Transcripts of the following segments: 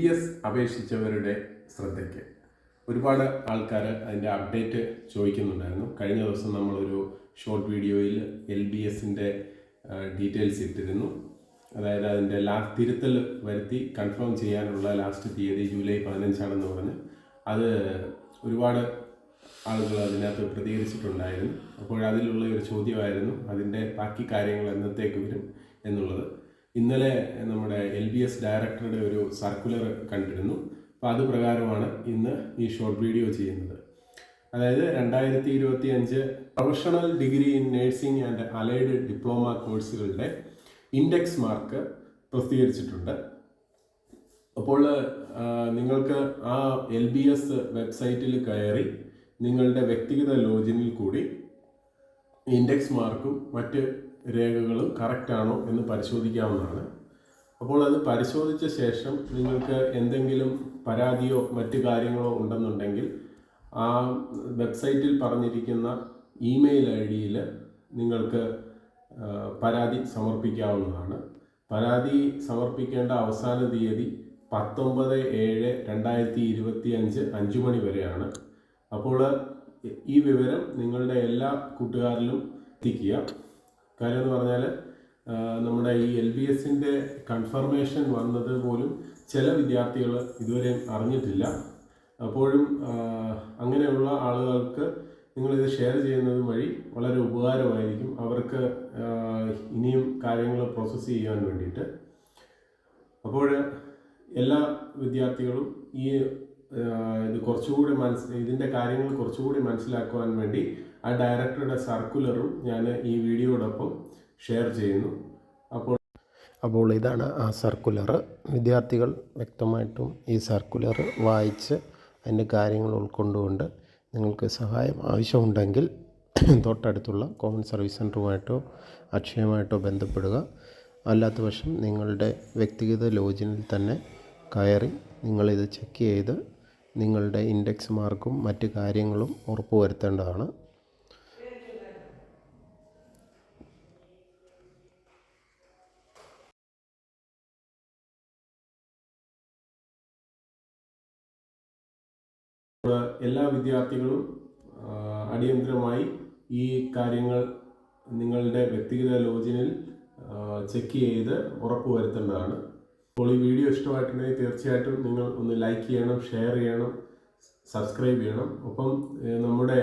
LBS അപേക്ഷിച്ചവരുടെ ശ്രദ്ധയ്ക്ക് ഒരുപാട് ആൾക്കാർ അതിൻ്റെ അപ്ഡേറ്റ് ചോദിക്കുന്നുണ്ടായിരുന്നു. കഴിഞ്ഞ ദിവസം നമ്മളൊരു ഷോർട്ട് വീഡിയോയിൽ LBSൻ്റെ ഡീറ്റെയിൽസ് ഇട്ടിരുന്നു. അതായത് അതിൻ്റെ തിരുത്തൽ വരുത്തി കൺഫേം ചെയ്യാനുള്ള ലാസ്റ്റ് തീയതി ജൂലൈ 15 പറഞ്ഞ് അത് ഒരുപാട് ആളുകൾ അതിനകത്ത് പ്രതികരിച്ചിട്ടുണ്ടായിരുന്നു. അപ്പോൾ അതിലുള്ള ഒരു ചോദ്യമായിരുന്നു അതിൻ്റെ ബാക്കി കാര്യങ്ങൾ എന്നത്തേക്ക് വരും എന്നുള്ളത്. ഇന്നലെ നമ്മുടെ LBS ഡയറക്ടറുടെ ഒരു സർക്കുലർ കണ്ടിരുന്നു. അപ്പോൾ അത് പ്രകാരമാണ് ഇന്ന് ഈ ഷോർട്ട് വീഡിയോ ചെയ്യുന്നത്. അതായത് 2025 professional degree in nursing and allied diploma കോഴ്സുകളുടെ ഇൻഡെക്സ് മാർക്ക് പ്രസിദ്ധീകരിച്ചിട്ടുണ്ട്. അപ്പോൾ നിങ്ങൾക്ക് ആ LBS വെബ്സൈറ്റിൽ കയറി നിങ്ങളുടെ വ്യക്തിഗത ലോഗിനിൽ കൂടി ഇൻഡെക്സ് മാർക്കും മറ്റ് രേഖകളും കറക്റ്റാണോ എന്ന് പരിശോധിക്കാവുന്നതാണ്. അപ്പോൾ അത് പരിശോധിച്ച ശേഷം നിങ്ങൾക്ക് എന്തെങ്കിലും പരാതിയോ മറ്റ് കാര്യങ്ങളോ ഉണ്ടെന്നുണ്ടെങ്കിൽ ആ വെബ്സൈറ്റിൽ പറഞ്ഞിരിക്കുന്ന ഇമെയിൽ ID നിങ്ങൾക്ക് പരാതി സമർപ്പിക്കാവുന്നതാണ്. പരാതി സമർപ്പിക്കേണ്ട അവസാന തീയതി 19/7/2025 5 മണി വരെയാണ്. അപ്പോൾ ഈ വിവരം നിങ്ങളുടെ എല്ലാ കൂട്ടുകാരിലും എത്തിക്കുക. കാര്യം എന്ന് പറഞ്ഞാൽ നമ്മുടെ ഈ LBSൻ്റെ കൺഫർമേഷൻ വന്നത് പോലും ചില വിദ്യാർത്ഥികൾ ഇതുവരെ അറിഞ്ഞിട്ടില്ല. അപ്പോഴും അങ്ങനെയുള്ള ആളുകൾക്ക് നിങ്ങളിത് ഷെയർ ചെയ്യുന്നത് വഴി വളരെ ഉപകാരമായിരിക്കും അവർക്ക് ഇനിയും കാര്യങ്ങൾ പ്രോസസ്സ് ചെയ്യാൻ വേണ്ടിയിട്ട്. അപ്പോൾ എല്ലാ വിദ്യാർത്ഥികളും ഈ ഇത് കുറച്ചുകൂടി ഇതിൻ്റെ കാര്യങ്ങൾ കുറച്ചുകൂടി മനസ്സിലാക്കുവാൻ വേണ്ടി ആ ഡയറക്ടറുടെ സർക്കുലറും ഞാൻ ഈ വീഡിയോടൊപ്പം ഷെയർ ചെയ്യുന്നു. അപ്പോൾ ഇതാണ് ആ സർക്കുലർ. വിദ്യാർത്ഥികൾ വ്യക്തമായിട്ടും ഈ സർക്കുലർ വായിച്ച് അതിൻ്റെ കാര്യങ്ങൾ ഉൾക്കൊണ്ടുകൊണ്ട് നിങ്ങൾക്ക് സഹായം ആവശ്യമുണ്ടെങ്കിൽ തൊട്ടടുത്തുള്ള കോമൺ സർവീസ് സെൻ്ററുമായിട്ടോ അക്ഷയമായിട്ടോ ബന്ധപ്പെടുക. അല്ലാത്ത പക്ഷം നിങ്ങളുടെ വ്യക്തിഗത ലോഗിനിൽ തന്നെ കയറി നിങ്ങളിത് ചെക്ക് ചെയ്ത് നിങ്ങളുടെ ഇൻഡെക്സ് മാർക്കും മറ്റ് കാര്യങ്ങളും ഉറപ്പുവരുത്തേണ്ടതാണ്. എല്ലാ വിദ്യാർത്ഥികളും അടിയന്തരമായി ഈ കാര്യങ്ങൾ നിങ്ങളുടെ വ്യക്തിഗത ലോഗിനിൽ ചെക്ക് ചെയ്ത് ഉറപ്പുവരുത്തേണ്ടതാണ്. അപ്പോൾ ഈ വീഡിയോ ഇഷ്ടമായിട്ടുണ്ടെങ്കിൽ തീർച്ചയായിട്ടും നിങ്ങൾ ഒന്ന് ലൈക്ക് ചെയ്യണം, ഷെയർ ചെയ്യണം, സബ്സ്ക്രൈബ് ചെയ്യണം. ഒപ്പം നമ്മുടെ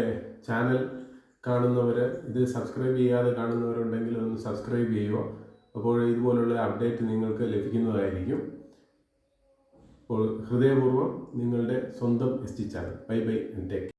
ചാനൽ കാണുന്നവർ ഇത് സബ്സ്ക്രൈബ് ചെയ്യാതെ കാണുന്നവരുണ്ടെങ്കിൽ ഒന്ന് സബ്സ്ക്രൈബ് ചെയ്യുക. അപ്പോൾ ഇതുപോലുള്ള അപ്ഡേറ്റ് നിങ്ങൾക്ക് ലഭിക്കുന്നതായിരിക്കും. അപ്പോൾ ഹൃദയപൂർവ്വം നിങ്ങളുടെ സ്വന്തം ST channel. Bye bye and take care.